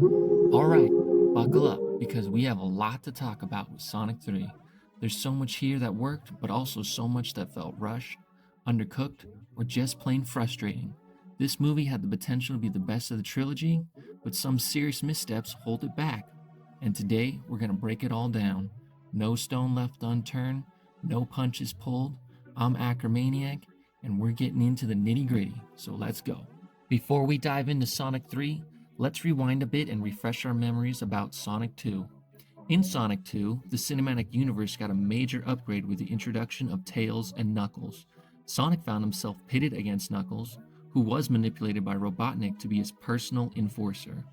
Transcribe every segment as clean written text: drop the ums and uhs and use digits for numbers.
Alright, buckle up because we have a lot to talk about with Sonic 3. There's so much here that worked, but also so much that felt rushed, undercooked, or just plain frustrating. This movie had the potential to be the best of the trilogy, but some serious missteps hold it back. And today, we're going to break it all down. No stone left unturned, no punches pulled. I'm Ackermaniac, and we're getting into the nitty gritty, so let's go. Before we dive into Sonic 3, let's rewind a bit and refresh our memories about Sonic 2. In Sonic 2, the cinematic universe got a major upgrade with the introduction of Tails and Knuckles. Sonic found himself pitted against Knuckles, who was manipulated by Robotnik to be his personal enforcer.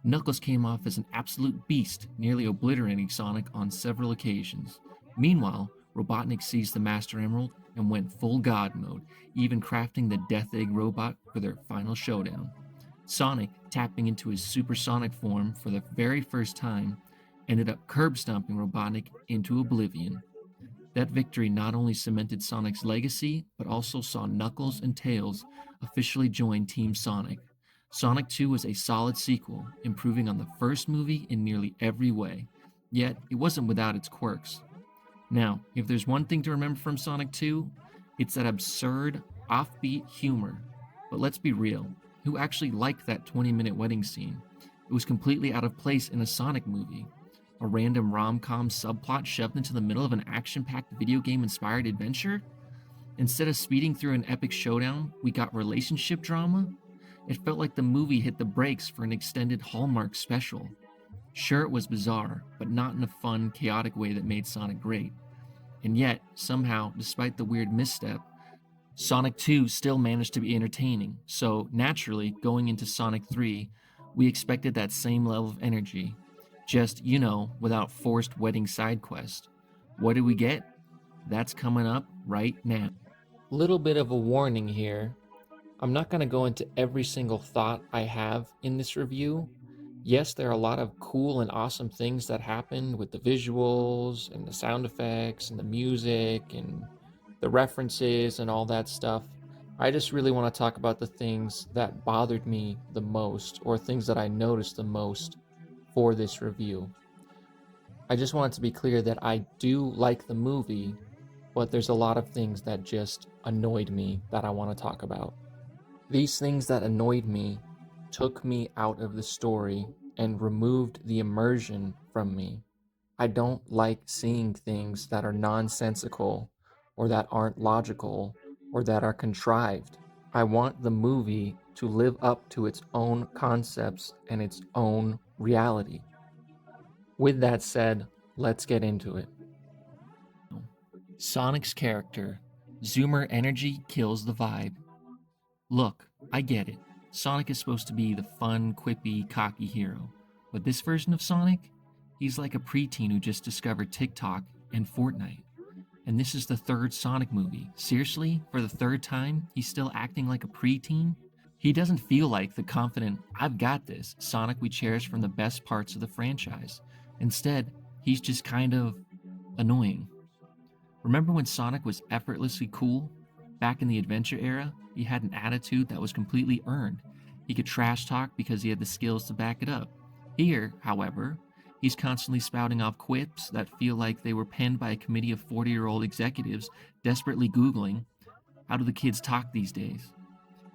Knuckles came off as an absolute beast, nearly obliterating Sonic on several occasions. Meanwhile, Robotnik seized the Master Emerald and went full god mode, even crafting the Death Egg robot for their final showdown. Sonic, tapping into his supersonic form for the very first time, ended up curb stomping Robotnik into oblivion. That victory not only cemented Sonic's legacy, but also saw Knuckles and Tails officially join Team Sonic. Sonic 2 was a solid sequel, improving on the first movie in nearly every way, yet it wasn't without its quirks. Now, if there's one thing to remember from Sonic 2, it's that absurd, offbeat humor. But let's be real, who actually liked that 20-minute wedding scene? It was completely out of place in a Sonic movie. A random rom-com subplot shoved into the middle of an action-packed video game-inspired adventure? Instead of speeding through an epic showdown, we got relationship drama? It felt like the movie hit the brakes for an extended Hallmark special. Sure, it was bizarre, but not in a fun, chaotic way that made Sonic great. And yet, somehow, despite the weird misstep, Sonic 2 still managed to be entertaining, so naturally, going into Sonic 3, we expected that same level of energy. Just, without forced wedding side quest. What did we get? That's coming up right now. Little bit of a warning here. I'm not going to go into every single thought I have in this review. Yes, there are a lot of cool and awesome things that happen with the visuals and the sound effects and the music and the references and all that stuff. I just really want to talk about the things that bothered me the most, or things that I noticed the most for this review. I just want it to be clear that I do like the movie, but there's a lot of things that just annoyed me that I want to talk about. These things that annoyed me took me out of the story and removed the immersion from me. I don't like seeing things that are nonsensical or that aren't logical or that are contrived. I want the movie to live up to its own concepts and its own reality. With that said, let's get into it. Sonic's character. Zoomer energy kills the vibe. Look, I get it. Sonic is supposed to be the fun, quippy, cocky hero. But this version of Sonic? He's like a preteen who just discovered TikTok and Fortnite. And this is the third Sonic movie. Seriously? For the third time, he's still acting like a preteen? He doesn't feel like the confident, I've got this Sonic we cherish from the best parts of the franchise. Instead, he's just kind of annoying. Remember when Sonic was effortlessly cool? Back in the adventure era, he had an attitude that was completely earned. He could trash talk because he had the skills to back it up. Here, however, he's constantly spouting off quips that feel like they were penned by a committee of 40-year-old executives desperately Googling, how do the kids talk these days?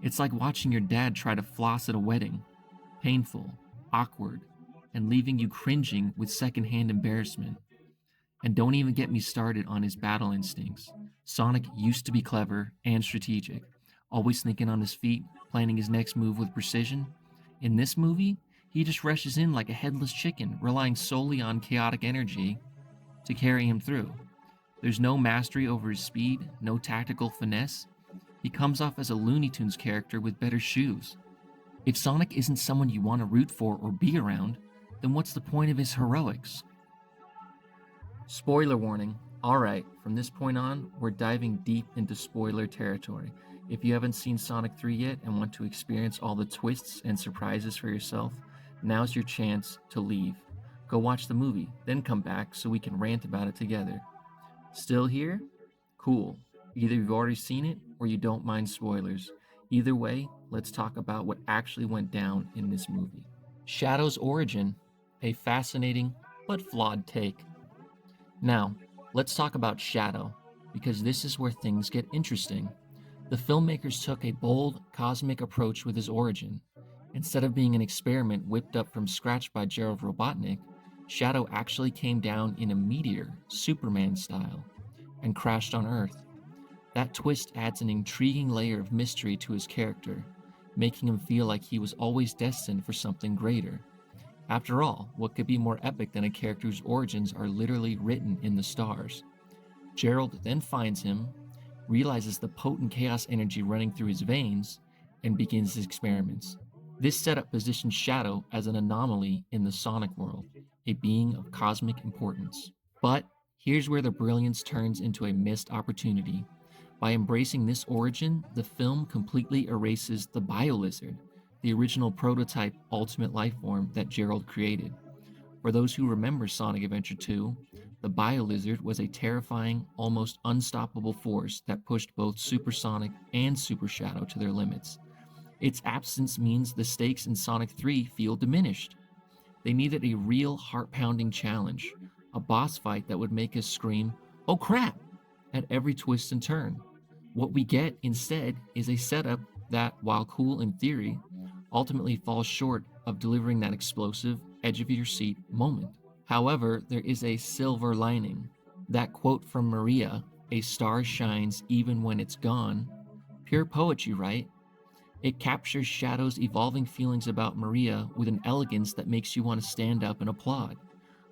It's like watching your dad try to floss at a wedding. Painful, awkward, and leaving you cringing with secondhand embarrassment. And don't even get me started on his battle instincts. Sonic used to be clever and strategic, always thinking on his feet, planning his next move with precision. In this movie, he just rushes in like a headless chicken, relying solely on chaotic energy to carry him through. There's no mastery over his speed, no tactical finesse. He comes off as a Looney Tunes character with better shoes. If Sonic isn't someone you want to root for or be around, then what's the point of his heroics? Spoiler warning. Alright, from this point on, we're diving deep into spoiler territory. If you haven't seen Sonic 3 yet and want to experience all the twists and surprises for yourself, now's your chance to leave. Go watch the movie, then come back so we can rant about it together. Still here? Cool. Either you've already seen it or you don't mind spoilers. Either way, let's talk about what actually went down in this movie. Shadow's origin, a fascinating but flawed take. Now, let's talk about Shadow, because this is where things get interesting. The filmmakers took a bold, cosmic approach with his origin. Instead of being an experiment whipped up from scratch by Gerald Robotnik, Shadow actually came down in a meteor, Superman style, and crashed on Earth. That twist adds an intriguing layer of mystery to his character, making him feel like he was always destined for something greater. After all, what could be more epic than a character whose origins are literally written in the stars? Gerald then finds him, realizes the potent chaos energy running through his veins, and begins his experiments. This setup positions Shadow as an anomaly in the Sonic world, a being of cosmic importance. But here's where the brilliance turns into a missed opportunity. By embracing this origin, the film completely erases the Biolizard, the original prototype ultimate life form that Gerald created. For those who remember Sonic Adventure 2, the Biolizard was a terrifying, almost unstoppable force that pushed both Super Sonic and Super Shadow to their limits. Its absence means the stakes in Sonic 3 feel diminished. They needed a real heart-pounding challenge, a boss fight that would make us scream, "Oh crap!" at every twist and turn. What we get instead is a setup that, while cool in theory, ultimately falls short of delivering that explosive, edge of your seat moment. However, there is a silver lining. That quote from Maria, "A star shines even when it's gone," pure poetry, right? It captures Shadow's evolving feelings about Maria with an elegance that makes you want to stand up and applaud.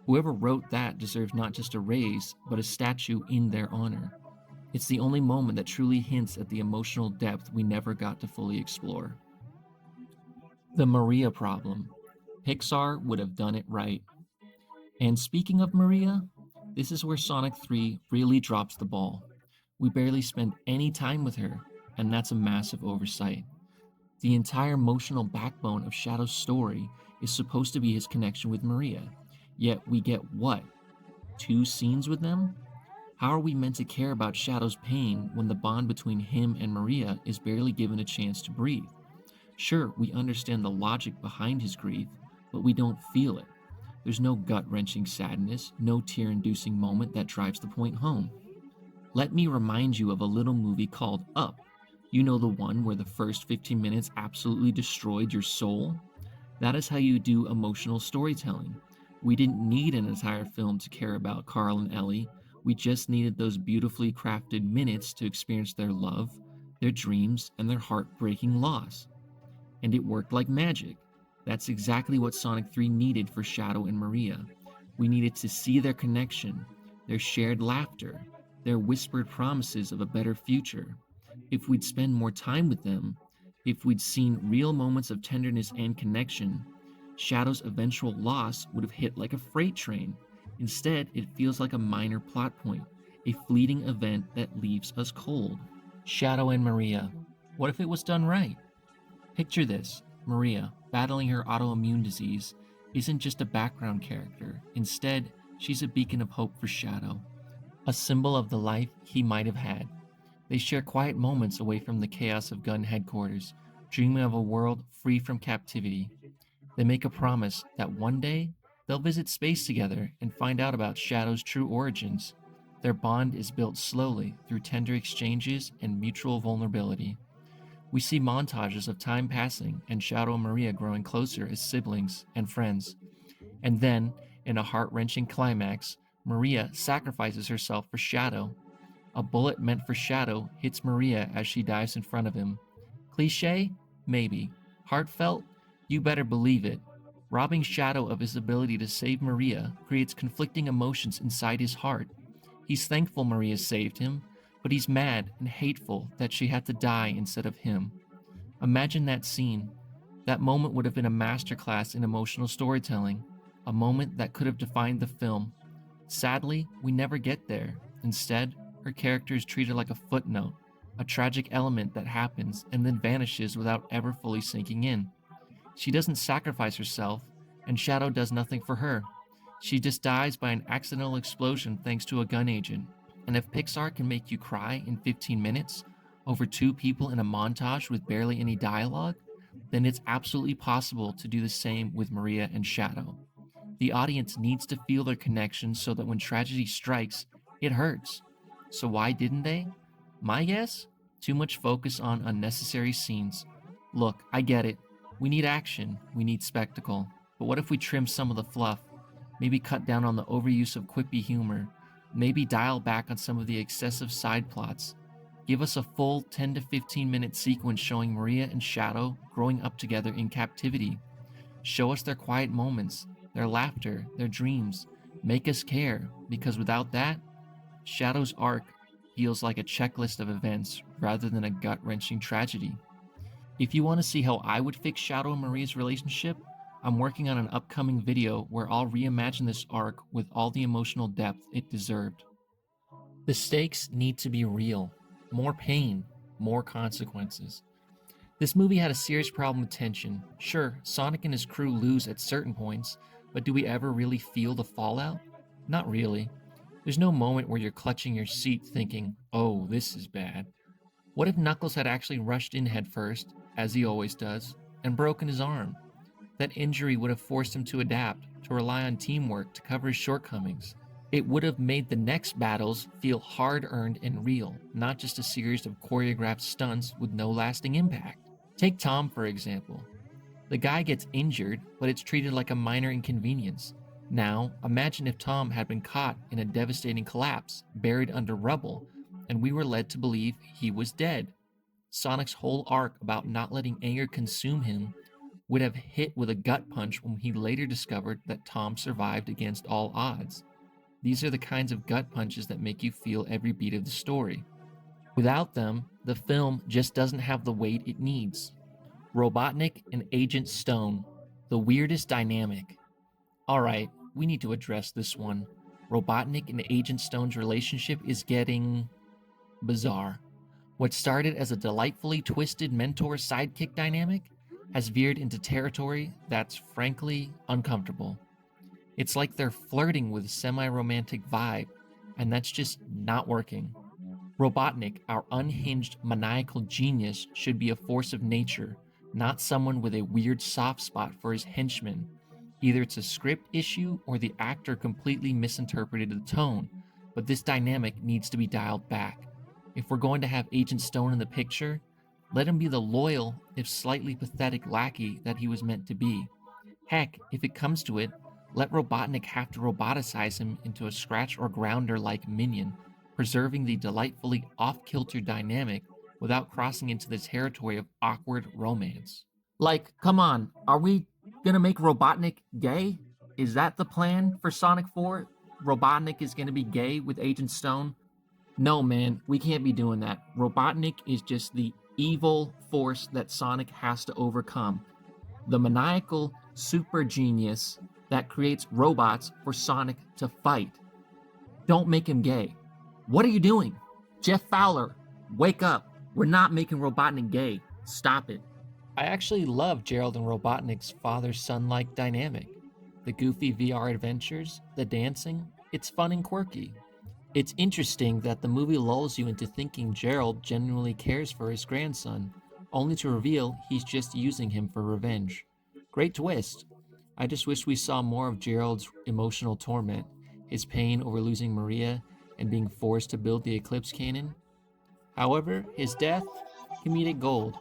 Whoever wrote that deserves not just a raise, but a statue in their honor. It's the only moment that truly hints at the emotional depth we never got to fully explore. The Maria problem. Pixar would have done it right. And speaking of Maria, this is where Sonic 3 really drops the ball. We barely spend any time with her, and that's a massive oversight. The entire emotional backbone of Shadow's story is supposed to be his connection with Maria, yet we get what? 2 scenes with them? How are we meant to care about Shadow's pain when the bond between him and Maria is barely given a chance to breathe? Sure, we understand the logic behind his grief, but we don't feel it. There's no gut-wrenching sadness, no tear-inducing moment that drives the point home. Let me remind you of a little movie called Up. You know, the one where the first 15 minutes absolutely destroyed your soul? That is how you do emotional storytelling. We didn't need an entire film to care about Carl and Ellie. We just needed those beautifully crafted minutes to experience their love, their dreams, and their heartbreaking loss. And it worked like magic. That's exactly what Sonic 3 needed for Shadow and Maria. We needed to see their connection, their shared laughter, their whispered promises of a better future. If we'd spend more time with them, if we'd seen real moments of tenderness and connection, Shadow's eventual loss would have hit like a freight train. Instead, it feels like a minor plot point, a fleeting event that leaves us cold. Shadow and Maria. What if it was done right? Picture this: Maria, battling her autoimmune disease, isn't just a background character. Instead, she's a beacon of hope for Shadow, a symbol of the life he might have had. They share quiet moments away from the chaos of gun headquarters, dreaming of a world free from captivity. They make a promise that one day they'll visit space together and find out about Shadow's true origins. Their bond is built slowly through tender exchanges and mutual vulnerability. We see montages of time passing and Shadow and Maria growing closer as siblings and friends. And then, in a heart-wrenching climax, Maria sacrifices herself for Shadow. A bullet meant for Shadow hits Maria as she dives in front of him. Cliché? Maybe. Heartfelt? You better believe it. Robbing Shadow of his ability to save Maria creates conflicting emotions inside his heart. He's thankful Maria saved him, but he's mad and hateful that she had to die instead of him. Imagine that scene. That moment would have been a masterclass in emotional storytelling, a moment that could have defined the film. Sadly, we never get there. Instead, her character is treated like a footnote, a tragic element that happens and then vanishes without ever fully sinking in. She doesn't sacrifice herself, and Shadow does nothing for her. She just dies by an accidental explosion thanks to a gun agent. And if Pixar can make you cry in 15 minutes over 2 people in a montage with barely any dialogue, then it's absolutely possible to do the same with Maria and Shadow. The audience needs to feel their connection so that when tragedy strikes, it hurts. So why didn't they? My guess? Too much focus on unnecessary scenes. Look, I get it. We need action, we need spectacle. But what if we trim some of the fluff? Maybe cut down on the overuse of quippy humor. Maybe dial back on some of the excessive side plots. Give us a full 10 to 15 minute sequence showing Maria and Shadow growing up together in captivity. Show us their quiet moments, their laughter, their dreams. Make us care, because without that, Shadow's arc feels like a checklist of events rather than a gut-wrenching tragedy. If you want to see how I would fix Shadow and Maria's relationship, I'm working on an upcoming video where I'll reimagine this arc with all the emotional depth it deserved. The stakes need to be real. More pain, more consequences. This movie had a serious problem with tension. Sure, Sonic and his crew lose at certain points, but do we ever really feel the fallout? Not really. There's no moment where you're clutching your seat thinking, oh, this is bad. What if Knuckles had actually rushed in headfirst, as he always does, and broken his arm? That injury would have forced him to adapt, to rely on teamwork to cover his shortcomings. It would have made the next battles feel hard-earned and real, not just a series of choreographed stunts with no lasting impact. Take Tom, for example. The guy gets injured, but it's treated like a minor inconvenience. Now, imagine if Tom had been caught in a devastating collapse, buried under rubble, and we were led to believe he was dead. Sonic's whole arc about not letting anger consume him would have hit with a gut punch when he later discovered that Tom survived against all odds. These are the kinds of gut punches that make you feel every beat of the story. Without them, the film just doesn't have the weight it needs. Robotnik and Agent Stone, the weirdest dynamic. Alright, we need to address this one. Robotnik and Agent Stone's relationship is getting bizarre. What started as a delightfully twisted mentor-sidekick dynamic has veered into territory that's frankly uncomfortable. It's like they're flirting with a semi-romantic vibe, and that's just not working. Robotnik, our unhinged maniacal genius, should be a force of nature, not someone with a weird soft spot for his henchmen. Either it's a script issue or the actor completely misinterpreted the tone, but this dynamic needs to be dialed back. If we're going to have Agent Stone in the picture, let him be the loyal, if slightly pathetic lackey that he was meant to be. Heck, if it comes to it, let Robotnik have to roboticize him into a scratch or grounder-like minion, preserving the delightfully off-kilter dynamic without crossing into the territory of awkward romance. Like, come on, are we gonna make Robotnik gay? Is that the plan for Sonic 4? Robotnik is gonna be gay with Agent Stone? No, man, we can't be doing that. Robotnik is just the evil force that Sonic has to overcome. The maniacal super genius that creates robots for Sonic to fight. Don't make him gay. What are you doing? Jeff Fowler, wake up. We're not making Robotnik gay. Stop it. I actually love Gerald and Robotnik's father-son-like dynamic. The goofy VR adventures, the dancing, it's fun and quirky. It's interesting that the movie lulls you into thinking Gerald genuinely cares for his grandson, only to reveal he's just using him for revenge. Great twist. I just wish we saw more of Gerald's emotional torment, his pain over losing Maria and being forced to build the Eclipse cannon. However, his death, comedic gold,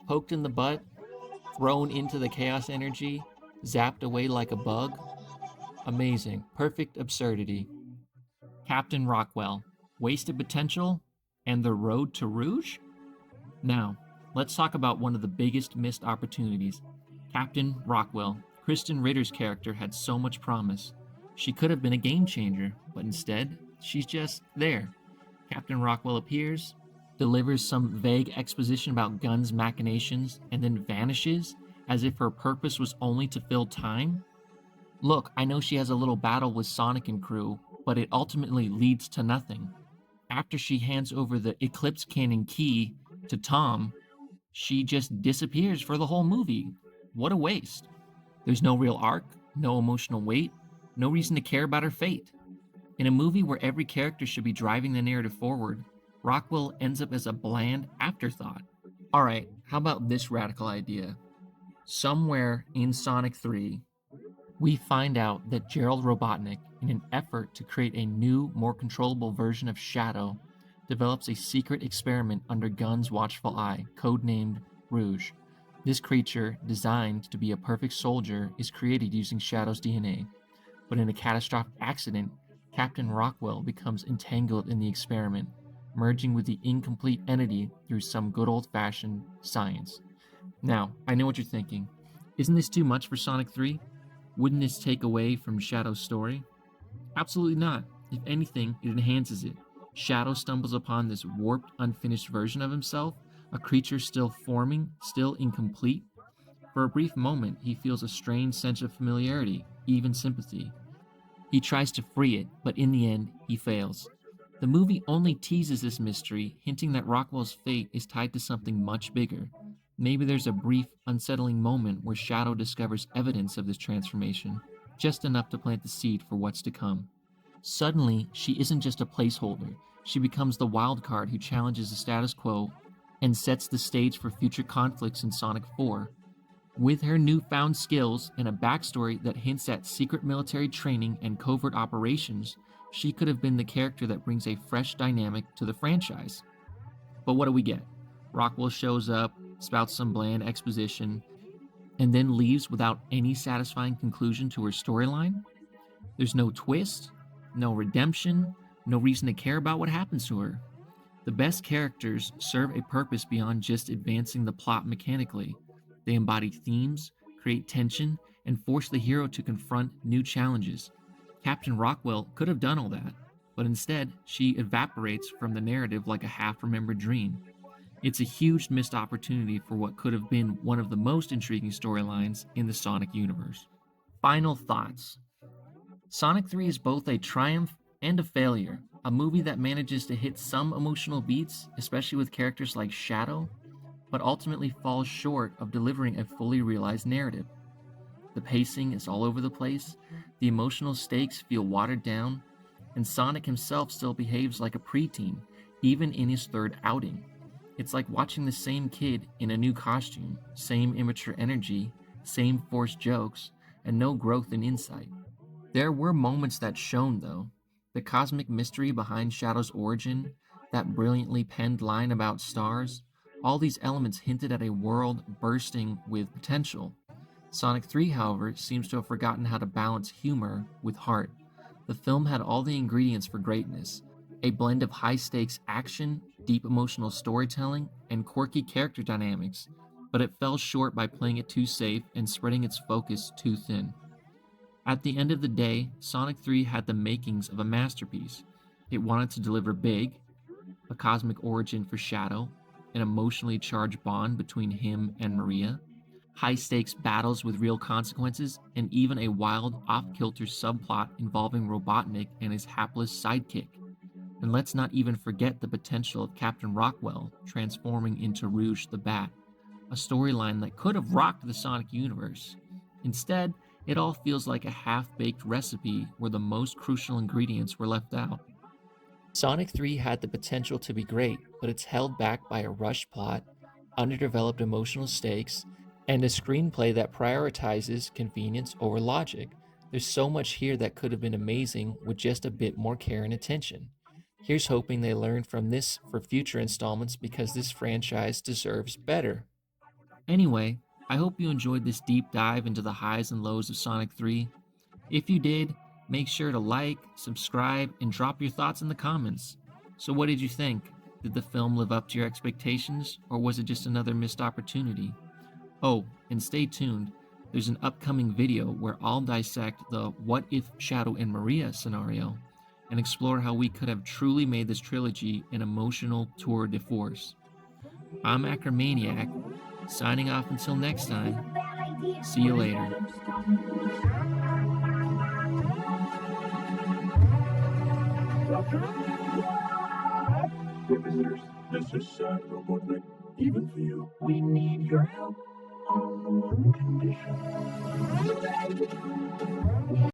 poked in the butt, thrown into the chaos energy, zapped away like a bug. Amazing, perfect absurdity. Captain Rockwell, wasted potential, and the road to Rouge? Now, let's talk about one of the biggest missed opportunities. Captain Rockwell. Kristen Ritter's character had so much promise. She could have been a game changer, but instead, she's just there. Captain Rockwell appears, delivers some vague exposition about Gunn's machinations, and then vanishes as if her purpose was only to fill time. Look, I know she has a little battle with Sonic and crew, but it ultimately leads to nothing. After she hands over the Eclipse Cannon key to Tom, she just disappears for the whole movie. What a waste. There's no real arc, no emotional weight, no reason to care about her fate. In a movie where every character should be driving the narrative forward, Rockwell ends up as a bland afterthought. Alright, how about this radical idea? Somewhere in Sonic 3, we find out that Gerald Robotnik, in an effort to create a new, more controllable version of Shadow, develops a secret experiment under Gun's watchful eye, codenamed Rouge. This creature, designed to be a perfect soldier, is created using Shadow's DNA. But in a catastrophic accident, Captain Rockwell becomes entangled in the experiment, merging with the incomplete entity through some good old-fashioned science. Now, I know what you're thinking. Isn't this too much for Sonic 3? Wouldn't this take away from Shadow's story? Absolutely not. If anything, it enhances it. Shadow stumbles upon this warped, unfinished version of himself, a creature still forming, still incomplete. For a brief moment, he feels a strange sense of familiarity, even sympathy. He tries to free it, but in the end, he fails. The movie only teases this mystery, hinting that Rockwell's fate is tied to something much bigger. Maybe there's a brief, unsettling moment where Shadow discovers evidence of this transformation, just enough to plant the seed for what's to come. Suddenly, she isn't just a placeholder, she becomes the wild card who challenges the status quo and sets the stage for future conflicts in Sonic 4. With her newfound skills and a backstory that hints at secret military training and covert operations, she could have been the character that brings a fresh dynamic to the franchise. But what do we get? Rockwell shows up, spouts some bland exposition, and then leaves without any satisfying conclusion to her storyline? There's no twist, no redemption, no reason to care about what happens to her. The best characters serve a purpose beyond just advancing the plot mechanically. They embody themes, create tension, and force the hero to confront new challenges. Captain Rockwell could have done all that, but instead, she evaporates from the narrative like a half-remembered dream. It's a huge missed opportunity for what could have been one of the most intriguing storylines in the Sonic universe. Final thoughts. Sonic 3 is both a triumph and a failure, a movie that manages to hit some emotional beats, especially with characters like Shadow, but ultimately falls short of delivering a fully realized narrative. The pacing is all over the place, the emotional stakes feel watered down, and Sonic himself still behaves like a preteen, even in his third outing. It's like watching the same kid in a new costume, same immature energy, same forced jokes, and no growth and insight. There were moments that shone, though. The cosmic mystery behind Shadow's origin, that brilliantly penned line about stars, all these elements hinted at a world bursting with potential. Sonic 3, however, seems to have forgotten how to balance humor with heart. The film had all the ingredients for greatness, a blend of high-stakes action, deep emotional storytelling, and quirky character dynamics, but it fell short by playing it too safe and spreading its focus too thin. At the end of the day, Sonic 3 had the makings of a masterpiece. It wanted to deliver big, a cosmic origin for Shadow, an emotionally charged bond between him and Maria, high-stakes battles with real consequences, and even a wild, off-kilter subplot involving Robotnik and his hapless sidekick. And let's not even forget the potential of Captain Rockwell transforming into Rouge the Bat, a storyline that could have rocked the Sonic universe. Instead, it all feels like a half-baked recipe where the most crucial ingredients were left out. Sonic 3 had the potential to be great, but it's held back by a rushed plot, underdeveloped emotional stakes, and a screenplay that prioritizes convenience over logic. There's so much here that could have been amazing with just a bit more care and attention. Here's hoping they learn from this for future installments because this franchise deserves better. Anyway, I hope you enjoyed this deep dive into the highs and lows of Sonic 3. If you did, make sure to like, subscribe, and drop your thoughts in the comments. So what did you think? Did the film live up to your expectations, or was it just another missed opportunity? Oh, and stay tuned. There's an upcoming video where I'll dissect the what if Shadow and Maria scenario and explore how we could have truly made this trilogy an emotional tour de force. I'm Ackermaniac, signing off until next time. See you later. Dear visitors, this is sad, Robotnik. Even for you, we need your help on one condition.